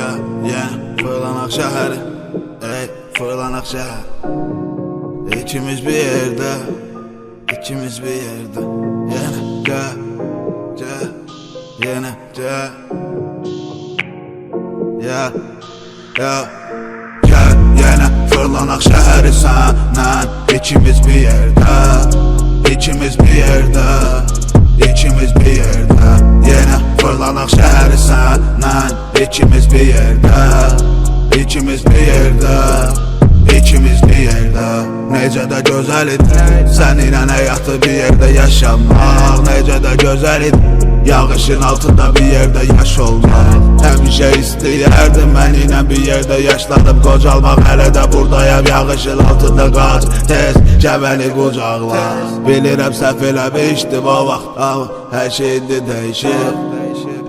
Gel yine fırlanak şehri, ey fırlanak şehir. İkimiz bir yerde, ikimiz bir yerde. Yine gel, gel, yine gel. Ya, ya. Gel yine fırlanak şehri senden. İkimiz bir yerde, ikimiz bir yerde, ikimiz bir yerde. Yine fırlanak şehri senden. İkimiz bir yerde, ikimiz bir yerde, ikimiz bir yerde. Necə də gözəl idi səninlə həyatı bir yerdə yaşamaq. Necə də gözəl idi yağışın altında bir yerdə yaş olmaq. Həmişə istəyərdim məninlə bir yerdə yaşlanıb qocalmaq. Hələ də buradayam yağışın altında qaç, tez gəməni qucaqla. Bilirəm səhv eləmişdim o vaxt, amma hər şey indi dəyişib.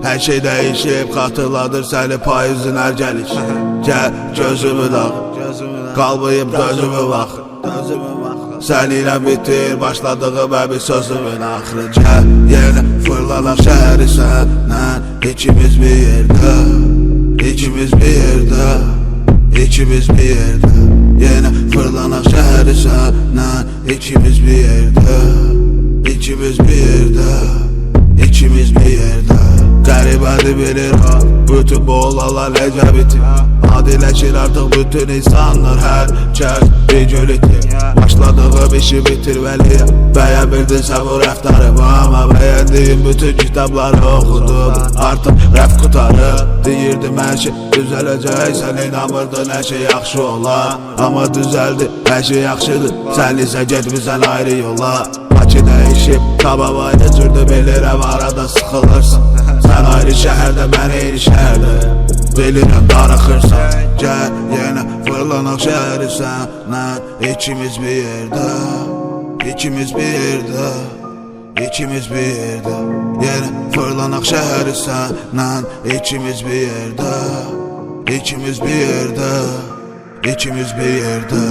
Hər şey dəyişib, xatırladır səni payızın hər gəliş. Gəl gözümü dağ, qalmayıb gözümü bax. Səninlə bitir başladığım əmin sözümün axırı. Gəl yenə fırlanak şəhəri səndən. İkimiz bir yerdə, ikimiz bir yerdə, ikimiz bir yerdə. Yenə fırlanak şəhəri səndən. İkimiz bir yerdə, ikimiz bir yerdə, ikimiz bir yerdə. Qəribədir bilir ha, bütün bu olaylar necə bitir. Adiləşir artıq bütün insanlar, hər kəs bir gün itir. Başladığım işi bitirməliyəm, bəyənmirdinsə bu rəftarımı. Amma bəyəndiyim bütün kitabları oxudum, artıq rəf qutarıb. Deyirdim hər şey düzələcək, sən inanmırdın hər şey yaxşı olar. Amma düzəldi, hər şey yaxşıdır, sən isə getmirsən ayrı yola. Bakı dəyişib, tababa necürdü bilirəm, arada sıxılırsan. Sən ayrı şəhərdə, mən eyni şəhərdə. Bilirəm darıxırsan. Gəl yenə fırlanak şəhəri səndən. İkimiz bir yerdə, ikimiz bir yerdə, ikimiz bir yerdə. Yenə fırlanak şəhəri səndən. İkimiz bir yerdə, ikimiz bir yerdə, ikimiz bir yerdə.